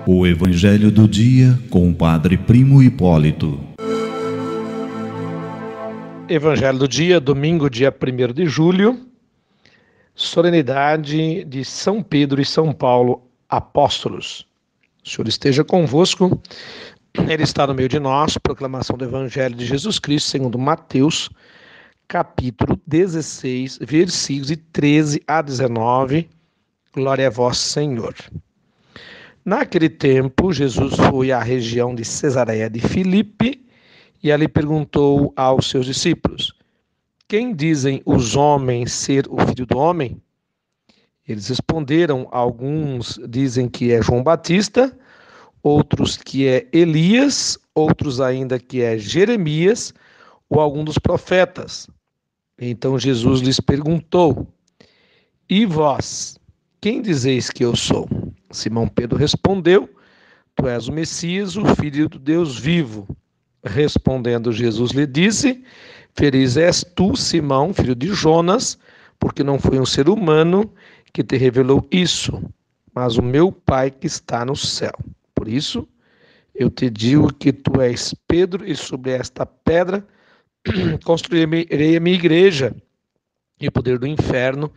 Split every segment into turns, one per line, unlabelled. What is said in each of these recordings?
O Evangelho do Dia com o Padre Primo Hipólito.
Evangelho do Dia, domingo, dia 1º de julho, solenidade de São Pedro e São Paulo, apóstolos. O Senhor esteja convosco, Ele está no meio de nós. Proclamação do Evangelho de Jesus Cristo, segundo Mateus, capítulo 16, versículos de 13 a 19. Glória a vós, Senhor. Naquele tempo, Jesus foi à região de Cesareia de Filipe e ali perguntou aos seus discípulos: quem dizem os homens ser o Filho do Homem? Eles responderam: alguns dizem que é João Batista, outros que é Elias, outros ainda que é Jeremias ou algum dos profetas. Então Jesus lhes perguntou: e vós, quem dizeis que eu sou? Simão Pedro respondeu: tu és o Messias, o Filho do Deus vivo. Respondendo Jesus lhe disse: feliz és tu, Simão, filho de Jonas, porque não foi um ser humano que te revelou isso, mas o meu Pai que está no céu. Por isso, eu te digo que tu és Pedro, e sobre esta pedra construirei a minha igreja, e o poder do inferno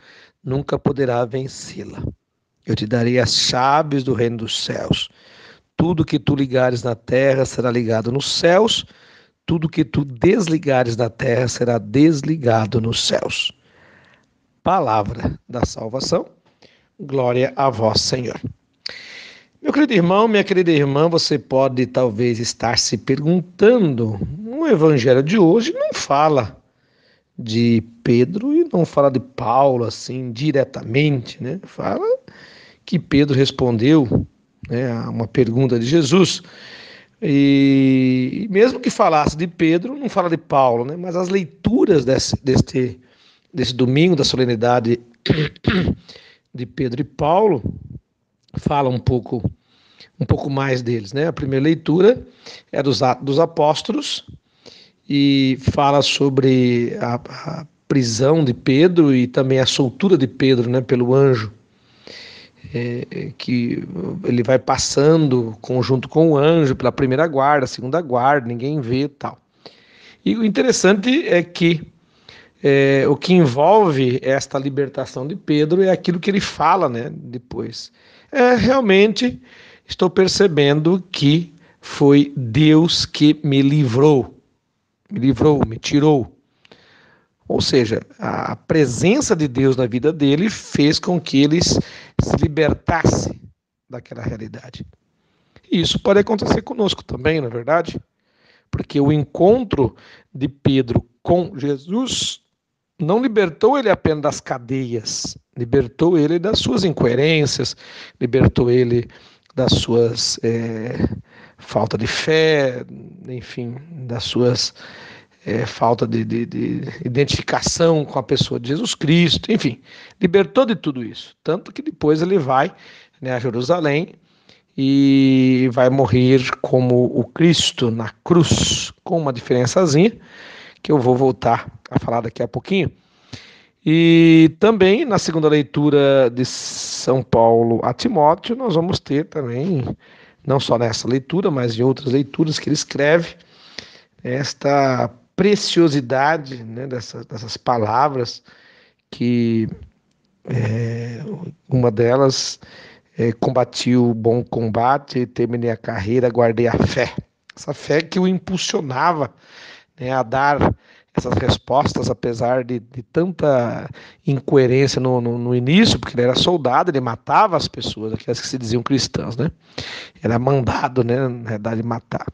nunca poderá vencê-la. Eu te darei as chaves do reino dos céus. Tudo que tu ligares na terra será ligado nos céus, tudo que tu desligares na terra será desligado nos céus. Palavra da salvação. Glória a vós, Senhor. Meu querido irmão, minha querida irmã, você pode talvez estar se perguntando, o Evangelho de hoje não fala de Pedro e não fala de Paulo assim diretamente, né? Fala que Pedro respondeu, né, a uma pergunta de Jesus. E mesmo que falasse de Pedro, não fala de Paulo, né? Mas as leituras desse domingo da solenidade de Pedro e Paulo falam um pouco mais deles, né? A primeira leitura é dos Atos dos Apóstolos e fala sobre a prisão de Pedro e também a soltura de Pedro, né, pelo anjo. Que ele vai passando junto com o anjo pela primeira guarda, segunda guarda, ninguém vê e tal. E o interessante é que o que envolve esta libertação de Pedro é aquilo que ele fala, né, depois. Realmente estou percebendo que foi Deus que me livrou, me tirou. Ou seja, a presença de Deus na vida dele fez com que ele se libertasse daquela realidade. E isso pode acontecer conosco também, não é verdade? Porque o encontro de Pedro com Jesus não libertou ele apenas das cadeias, libertou ele das suas incoerências, libertou ele das suas falta de fé, enfim, das suas falta de identificação com a pessoa de Jesus Cristo, enfim, libertou de tudo isso. Tanto que depois ele vai, né, a Jerusalém e vai morrer como o Cristo na cruz, com uma diferençazinha que eu vou voltar a falar daqui a pouquinho. E também na segunda leitura de São Paulo a Timóteo, nós vamos ter também, não só nessa leitura, mas em outras leituras que ele escreve, esta preciosidade, né, dessas palavras, que uma delas combati o bom combate, terminei a carreira, guardei a fé. Essa fé que o impulsionava, né, a dar essas respostas, apesar de tanta incoerência no início, porque ele era soldado, ele matava as pessoas, aquelas que se diziam cristãs, né? Era mandado, né, na verdade, matar.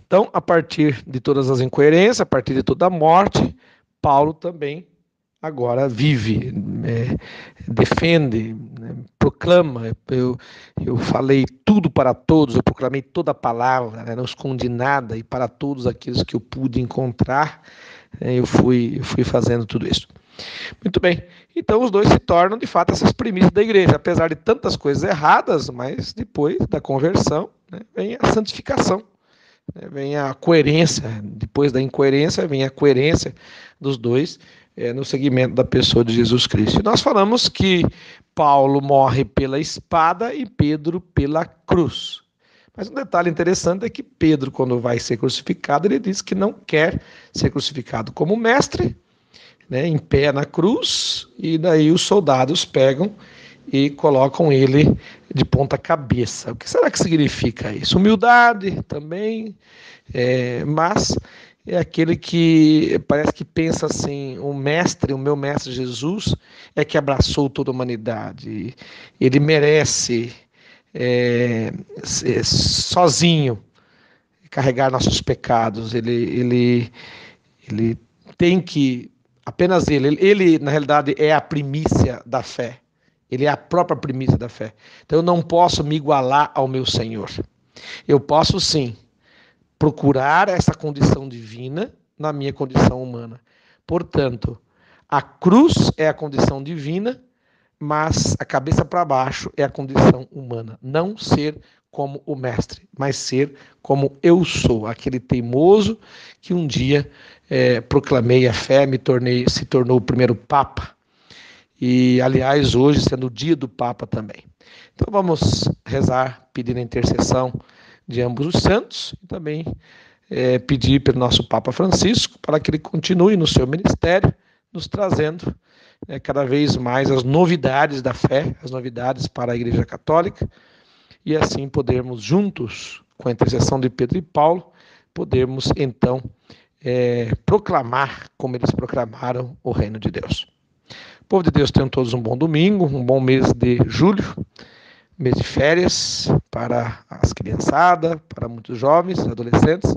Então, a partir de todas as incoerências, a partir de toda a morte, Paulo também agora vive, defende, né, proclama. Eu falei tudo para todos, eu proclamei toda a palavra, né, não escondi nada, e para todos aqueles que eu pude encontrar, eu fui fazendo tudo isso. Muito bem, então os dois se tornam de fato essas primícias da igreja, apesar de tantas coisas erradas, mas depois da conversão, né, vem a santificação. Vem a coerência, depois da incoerência vem a coerência dos dois no seguimento da pessoa de Jesus Cristo. E nós falamos que Paulo morre pela espada e Pedro pela cruz. Mas um detalhe interessante é que Pedro, quando vai ser crucificado, ele diz que não quer ser crucificado como mestre, né, em pé na cruz, e daí os soldados pegam e colocam ele de ponta cabeça. O que será que significa isso? Humildade também, mas é aquele que parece que pensa assim, o meu mestre Jesus é que abraçou toda a humanidade, ele merece sozinho carregar nossos pecados, ele tem que, apenas ele na realidade é a primícia da fé, ele é a própria primícia da fé. Então eu não posso me igualar ao meu Senhor. Eu posso sim procurar essa condição divina na minha condição humana. Portanto, a cruz é a condição divina, mas a cabeça para baixo é a condição humana. Não ser como o mestre, mas ser como eu sou, aquele teimoso que um dia proclamei a fé, se tornou o primeiro Papa. E, aliás, hoje sendo o dia do Papa também. Então vamos rezar, pedindo a intercessão de ambos os santos e também pedir pelo nosso Papa Francisco para que ele continue no seu ministério, nos trazendo cada vez mais as novidades da fé, as novidades para a Igreja Católica, e assim podermos juntos, com a intercessão de Pedro e Paulo, podermos então proclamar como eles proclamaram o reino de Deus. Povo de Deus, tenham todos um bom domingo, um bom mês de julho, mês de férias para as criançadas, para muitos jovens, adolescentes.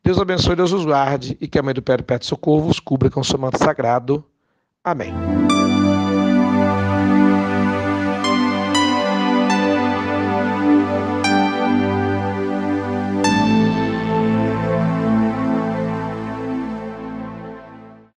Deus abençoe, Deus os guarde e que a Mãe do Perpétuo Socorro vos cubra com o seu manto sagrado. Amém.